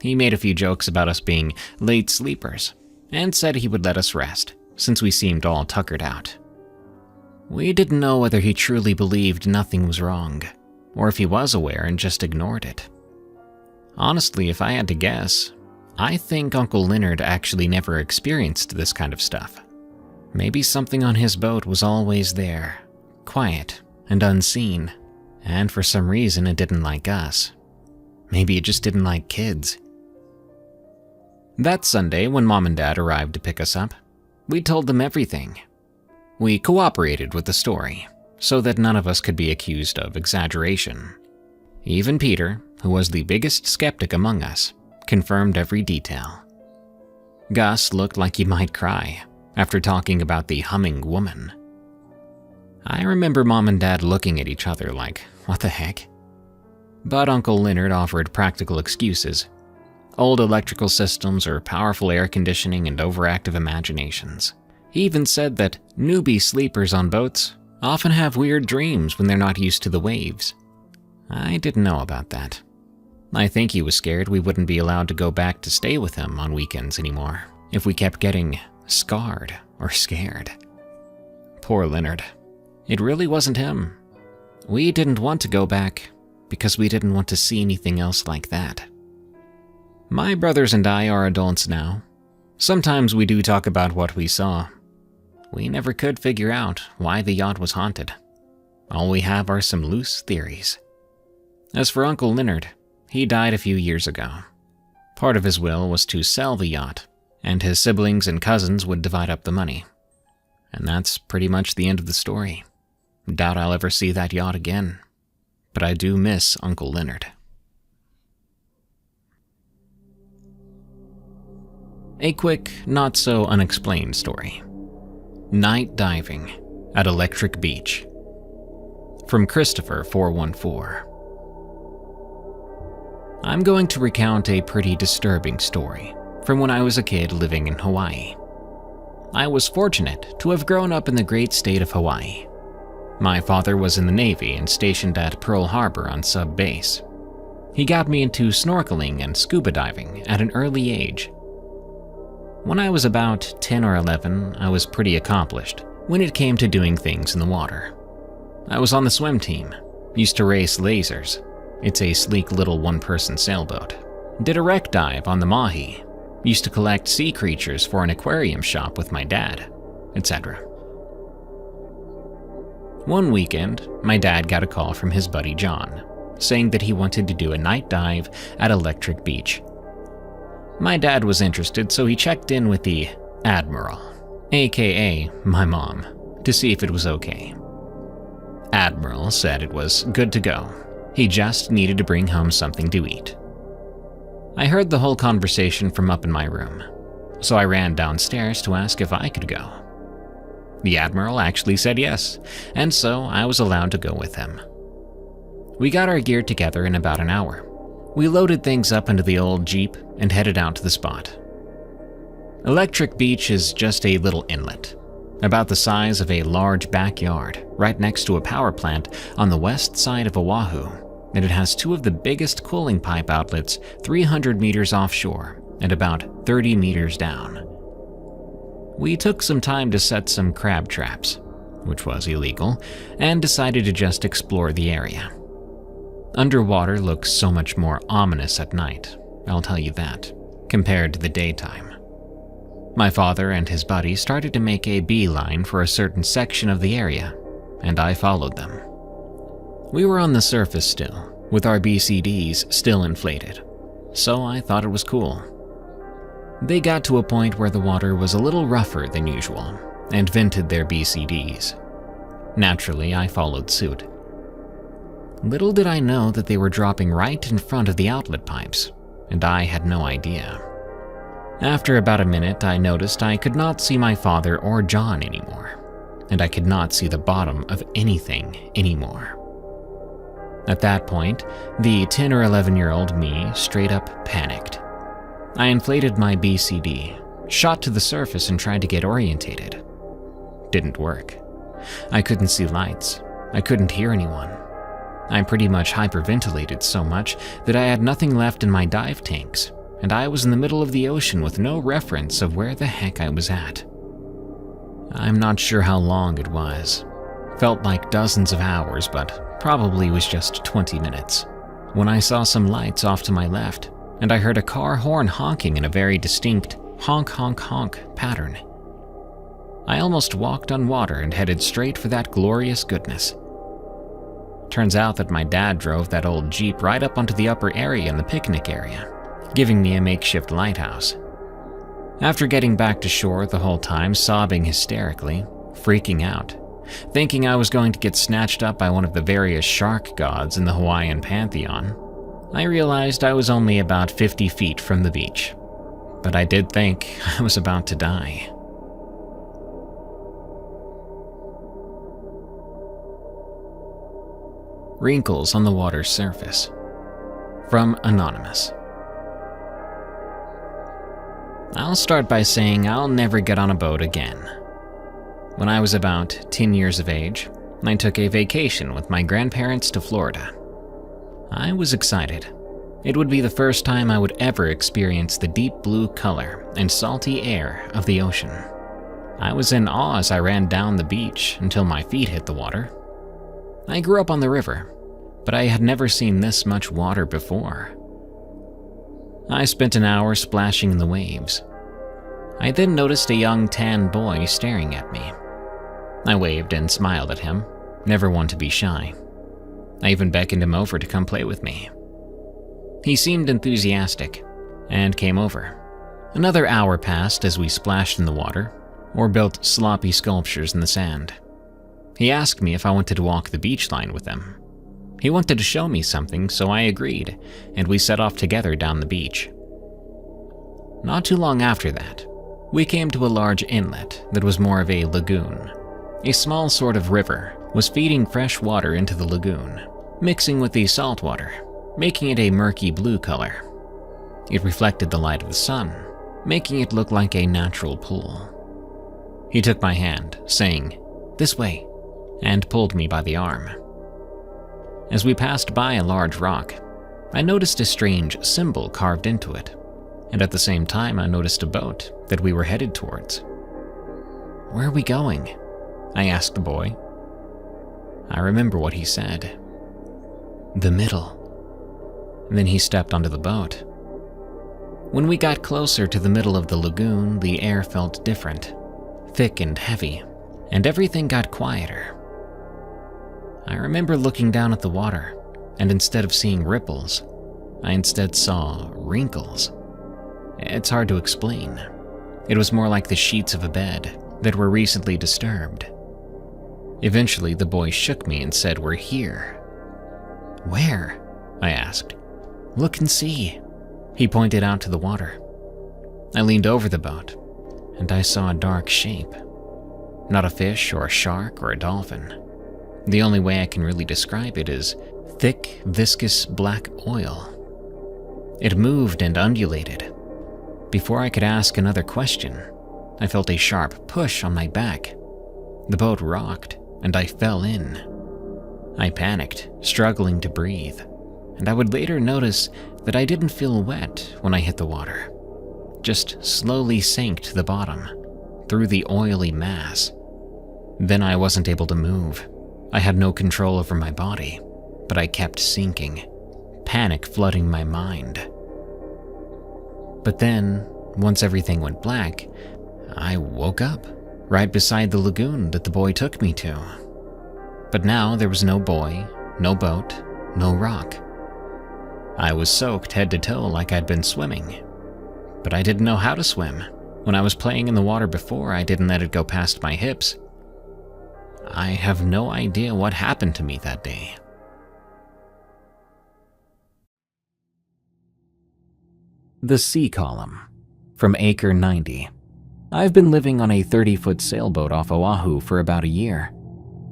He made a few jokes about us being late sleepers, and said he would let us rest, since we seemed all tuckered out. We didn't know whether he truly believed nothing was wrong, or if he was aware and just ignored it. Honestly, if I had to guess, I think Uncle Leonard actually never experienced this kind of stuff. Maybe something on his boat was always there, quiet and unseen, and for some reason it didn't like us. Maybe it just didn't like kids. That Sunday, when Mom and Dad arrived to pick us up, we told them everything. We cooperated with the story, so that none of us could be accused of exaggeration. Even Peter, who was the biggest skeptic among us, confirmed every detail. Gus looked like he might cry after talking about the humming woman. I remember Mom and Dad looking at each other like, what the heck? But Uncle Leonard offered practical excuses. Old electrical systems or powerful air conditioning and overactive imaginations. He even said that newbie sleepers on boats often have weird dreams when they're not used to the waves. I didn't know about that. I think he was scared we wouldn't be allowed to go back to stay with him on weekends anymore if we kept getting scarred or scared. Poor Leonard. It really wasn't him. We didn't want to go back because we didn't want to see anything else like that. My brothers and I are adults now. Sometimes we do talk about what we saw. We never could figure out why the yacht was haunted. All we have are some loose theories. As for Uncle Leonard, he died a few years ago. Part of his will was to sell the yacht, and his siblings and cousins would divide up the money. And that's pretty much the end of the story. Doubt I'll ever see that yacht again. But I do miss Uncle Leonard. A quick, not-so-unexplained story. Night diving at Electric Beach. From Christopher 414. I'm going to recount a pretty disturbing story from when I was a kid living in Hawaii. I was fortunate to have grown up in the great state of Hawaii. My father was in the Navy and stationed at Pearl Harbor on sub base. He got me into snorkeling and scuba diving at an early age. When I was about 10 or 11, I was pretty accomplished when it came to doing things in the water. I was on the swim team, used to race lasers. It's a sleek little one-person sailboat. Did a wreck dive on the Mahi. Used to collect sea creatures for an aquarium shop with my dad. etc. One weekend, my dad got a call from his buddy John, saying that he wanted to do a night dive at Electric Beach. My dad was interested, so he checked in with the Admiral, aka my mom, to see if it was okay. Admiral said it was good to go. He just needed to bring home something to eat. I heard the whole conversation from up in my room, so I ran downstairs to ask if I could go. The Admiral actually said yes, and so I was allowed to go with him. We got our gear together in about an hour. We loaded things up into the old Jeep and headed out to the spot. Electric Beach is just a little inlet, about the size of a large backyard, right next to a power plant on the west side of Oahu, and it has two of the biggest cooling pipe outlets 300 meters offshore and about 30 meters down. We took some time to set some crab traps, which was illegal, and decided to just explore the area. Underwater looks so much more ominous at night, I'll tell you that, compared to the daytime. My father and his buddy started to make a beeline for a certain section of the area, and I followed them. We were on the surface still, with our BCDs still inflated, so I thought it was cool. They got to a point where the water was a little rougher than usual, and vented their BCDs. Naturally, I followed suit. Little did I know that they were dropping right in front of the outlet pipes, and I had no idea. After about a minute, I noticed I could not see my father or John anymore, and I could not see the bottom of anything anymore. At that point, the 10 or 11-year-old me straight up panicked. I inflated my BCD, shot to the surface and tried to get orientated. Didn't work. I couldn't see lights. I couldn't hear anyone. I pretty much hyperventilated so much that I had nothing left in my dive tanks, and I was in the middle of the ocean with no reference of where the heck I was at. I'm not sure how long it was. Felt like dozens of hours, but probably was just 20 minutes, when I saw some lights off to my left, and I heard a car horn honking in a very distinct honk honk honk pattern. I almost walked on water and headed straight for that glorious goodness. Turns out that my dad drove that old Jeep right up onto the upper area in the picnic area, giving me a makeshift lighthouse. After getting back to shore the whole time sobbing hysterically, freaking out, thinking I was going to get snatched up by one of the various shark gods in the Hawaiian pantheon, I realized I was only about 50 feet from the beach. But I did think I was about to die. Wrinkles on the water's surface. From Anonymous. I'll start by saying I'll never get on a boat again. When I was about 10 years of age, I took a vacation with my grandparents to Florida. I was excited. It would be the first time I would ever experience the deep blue color and salty air of the ocean. I was in awe as I ran down the beach until my feet hit the water. I grew up on the river, but I had never seen this much water before. I spent an hour splashing in the waves. I then noticed a young tan boy staring at me. I waved and smiled at him, never one to be shy. I even beckoned him over to come play with me. He seemed enthusiastic and came over. Another hour passed as we splashed in the water or built sloppy sculptures in the sand. He asked me if I wanted to walk the beach line with him. He wanted to show me something, so I agreed, and we set off together down the beach. Not too long after that, we came to a large inlet that was more of a lagoon. A small sort of river was feeding fresh water into the lagoon, mixing with the salt water, making it a murky blue color. It reflected the light of the sun, making it look like a natural pool. He took my hand, saying, "This way," and pulled me by the arm. As we passed by a large rock, I noticed a strange symbol carved into it, and at the same time I noticed a boat that we were headed towards. "Where are we going?" I asked the boy. I remember what he said. "The middle." Then he stepped onto the boat. When we got closer to the middle of the lagoon, the air felt different, thick and heavy, and everything got quieter. I remember looking down at the water, and instead of seeing ripples, I instead saw wrinkles. It's hard to explain. It was more like the sheets of a bed that were recently disturbed. Eventually, the boy shook me and said, "We're here." "Where?" I asked. "Look and see." He pointed out to the water. I leaned over the boat, and I saw a dark shape. Not a fish or a shark or a dolphin. The only way I can really describe it is thick, viscous black oil. It moved and undulated. Before I could ask another question, I felt a sharp push on my back. The boat rocked, and I fell in. I panicked, struggling to breathe, and I would later notice that I didn't feel wet when I hit the water, just slowly sank to the bottom, through the oily mass. Then I wasn't able to move. I had no control over my body, but I kept sinking, panic flooding my mind. But then, once everything went black, I woke up, right beside the lagoon that the boy took me to. But now there was no boy, no boat, no rock. I was soaked head to toe like I'd been swimming, but I didn't know how to swim. When I was playing in the water before, I didn't let it go past my hips. I have no idea what happened to me that day. The Sea Column, from Acre 90. I've been living on a 30-foot sailboat off Oahu for about a year.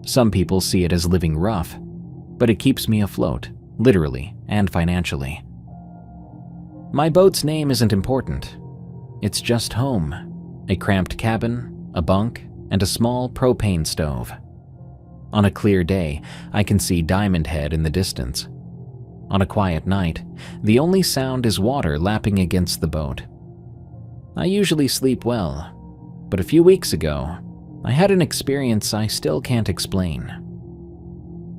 Some people see it as living rough, but it keeps me afloat, literally and financially. My boat's name isn't important. It's just home, a cramped cabin, a bunk, and a small propane stove. On a clear day, I can see Diamond Head in the distance. On a quiet night, the only sound is water lapping against the boat. I usually sleep well, but a few weeks ago, I had an experience I still can't explain.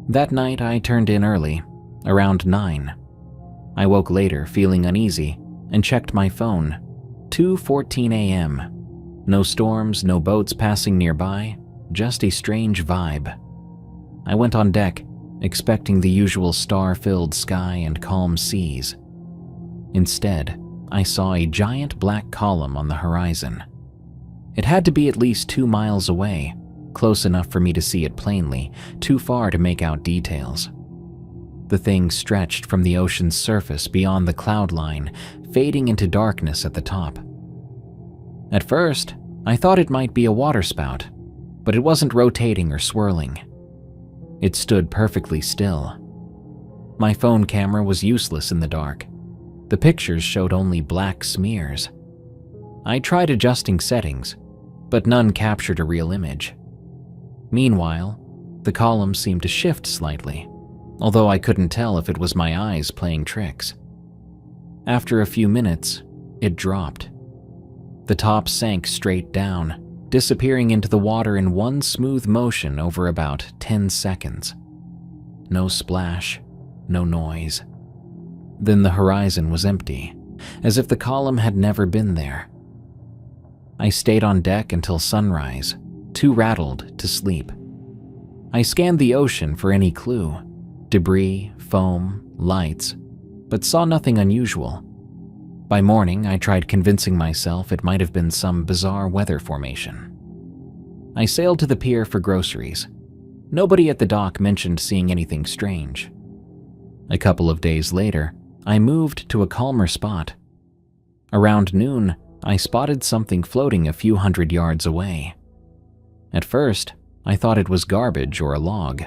That night, I turned in early, around 9. I woke later feeling uneasy and checked my phone. 2:14 a.m. No storms, no boats passing nearby, just a strange vibe. I went on deck, expecting the usual star-filled sky and calm seas. Instead, I saw a giant black column on the horizon. It had to be at least 2 miles away, close enough for me to see it plainly, too far to make out details. The thing stretched from the ocean's surface beyond the cloud line, fading into darkness at the top. At first, I thought it might be a waterspout, but it wasn't rotating or swirling. It stood perfectly still. My phone camera was useless in the dark. The pictures showed only black smears. I tried adjusting settings, but none captured a real image. Meanwhile, the column seemed to shift slightly, although I couldn't tell if it was my eyes playing tricks. After a few minutes, it dropped. The top sank straight down, disappearing into the water in one smooth motion over about 10 seconds. No splash, no noise. Then the horizon was empty, as if the column had never been there. I stayed on deck until sunrise, too rattled to sleep. I scanned the ocean for any clue, debris, foam, lights, but saw nothing unusual. By morning, I tried convincing myself it might have been some bizarre weather formation. I sailed to the pier for groceries. Nobody at the dock mentioned seeing anything strange. A couple of days later, I moved to a calmer spot. Around noon, I spotted something floating a few hundred yards away. At first, I thought it was garbage or a log,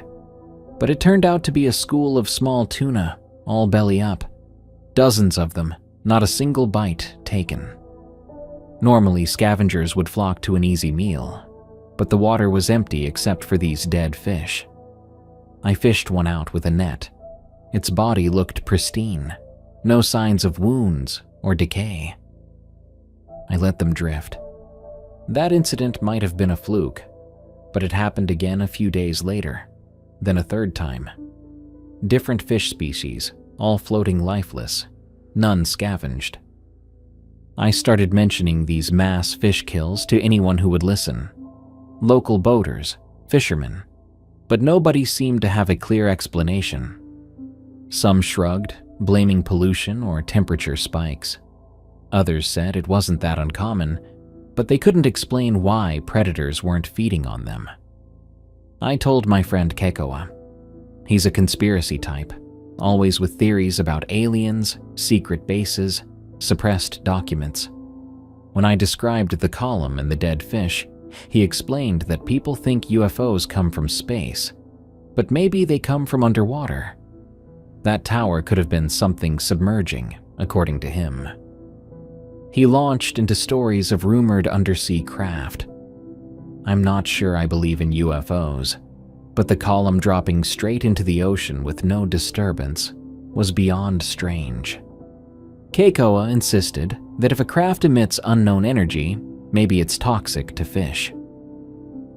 but it turned out to be a school of small tuna, all belly up. Dozens of them, not a single bite taken. Normally, scavengers would flock to an easy meal, but the water was empty except for these dead fish. I fished one out with a net. Its body looked pristine, no signs of wounds or decay. I let them drift. That incident might have been a fluke, but it happened again a few days later, then a third time. Different fish species, all floating lifeless, none scavenged. I started mentioning these mass fish kills to anyone who would listen, local boaters, fishermen, but nobody seemed to have a clear explanation. Some shrugged, blaming pollution or temperature spikes. Others said it wasn't that uncommon, but they couldn't explain why predators weren't feeding on them. I told my friend Kekoa. He's a conspiracy type, always with theories about aliens, secret bases, suppressed documents. When I described the column and the dead fish, he explained that people think UFOs come from space, but maybe they come from underwater. That tower could have been something submerging, according to him. He launched into stories of rumored undersea craft. I'm not sure I believe in UFOs, but the column dropping straight into the ocean with no disturbance was beyond strange. Keikoa insisted that if a craft emits unknown energy, maybe it's toxic to fish.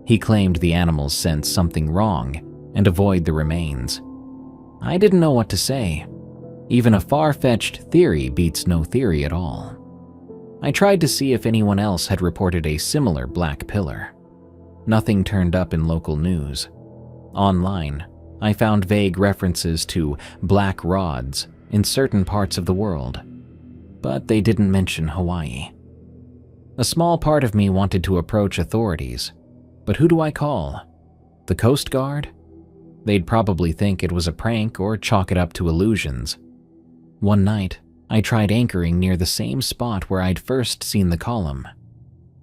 He claimed the animals sensed something wrong and avoid the remains. I didn't know what to say. Even a far-fetched theory beats no theory at all. I tried to see if anyone else had reported a similar black pillar. Nothing turned up in local news. Online, I found vague references to black rods in certain parts of the world, but they didn't mention Hawaii. A small part of me wanted to approach authorities, but who do I call? The Coast Guard? They'd probably think it was a prank or chalk it up to illusions. One night, I tried anchoring near the same spot where I'd first seen the column.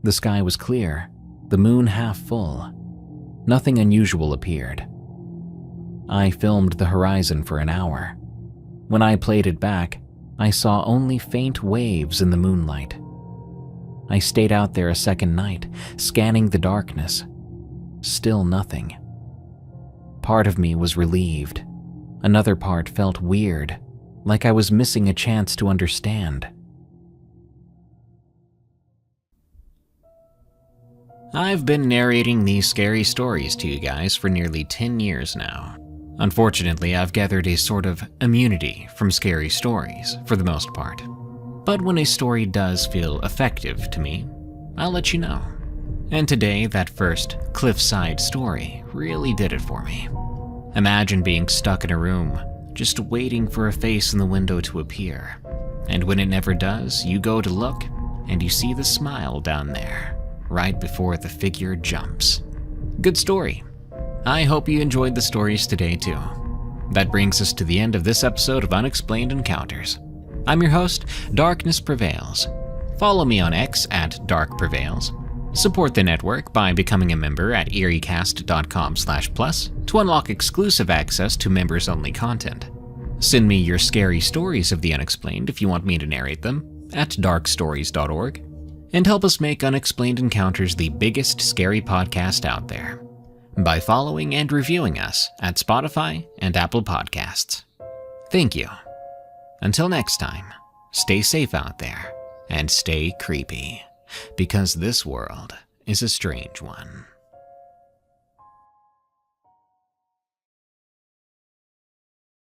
The sky was clear, the moon half full. Nothing unusual appeared. I filmed the horizon for an hour. When I played it back, I saw only faint waves in the moonlight. I stayed out there a second night, scanning the darkness. Still nothing. Part of me was relieved. Another part felt weird, like I was missing a chance to understand. I've been narrating these scary stories to you guys for nearly 10 years now. Unfortunately, I've gathered a sort of immunity from scary stories, for the most part. But when a story does feel effective to me, I'll let you know. And today, that first cliffside story really did it for me. Imagine being stuck in a room, just waiting for a face in the window to appear. And when it never does, you go to look, and you see the smile down there, right before the figure jumps. Good story. I hope you enjoyed the stories today too. That brings us to the end of this episode of Unexplained Encounters. I'm your host, Darkness Prevails. Follow me on X at Dark Prevails. Support the network by becoming a member at eeriecast.com/plus to unlock exclusive access to members-only content. Send me your scary stories of the unexplained if you want me to narrate them at darkstories.org. And help us make Unexplained Encounters the biggest scary podcast out there by following and reviewing us at Spotify and Apple Podcasts. Thank you. Until next time, stay safe out there and stay creepy, because this world is a strange one.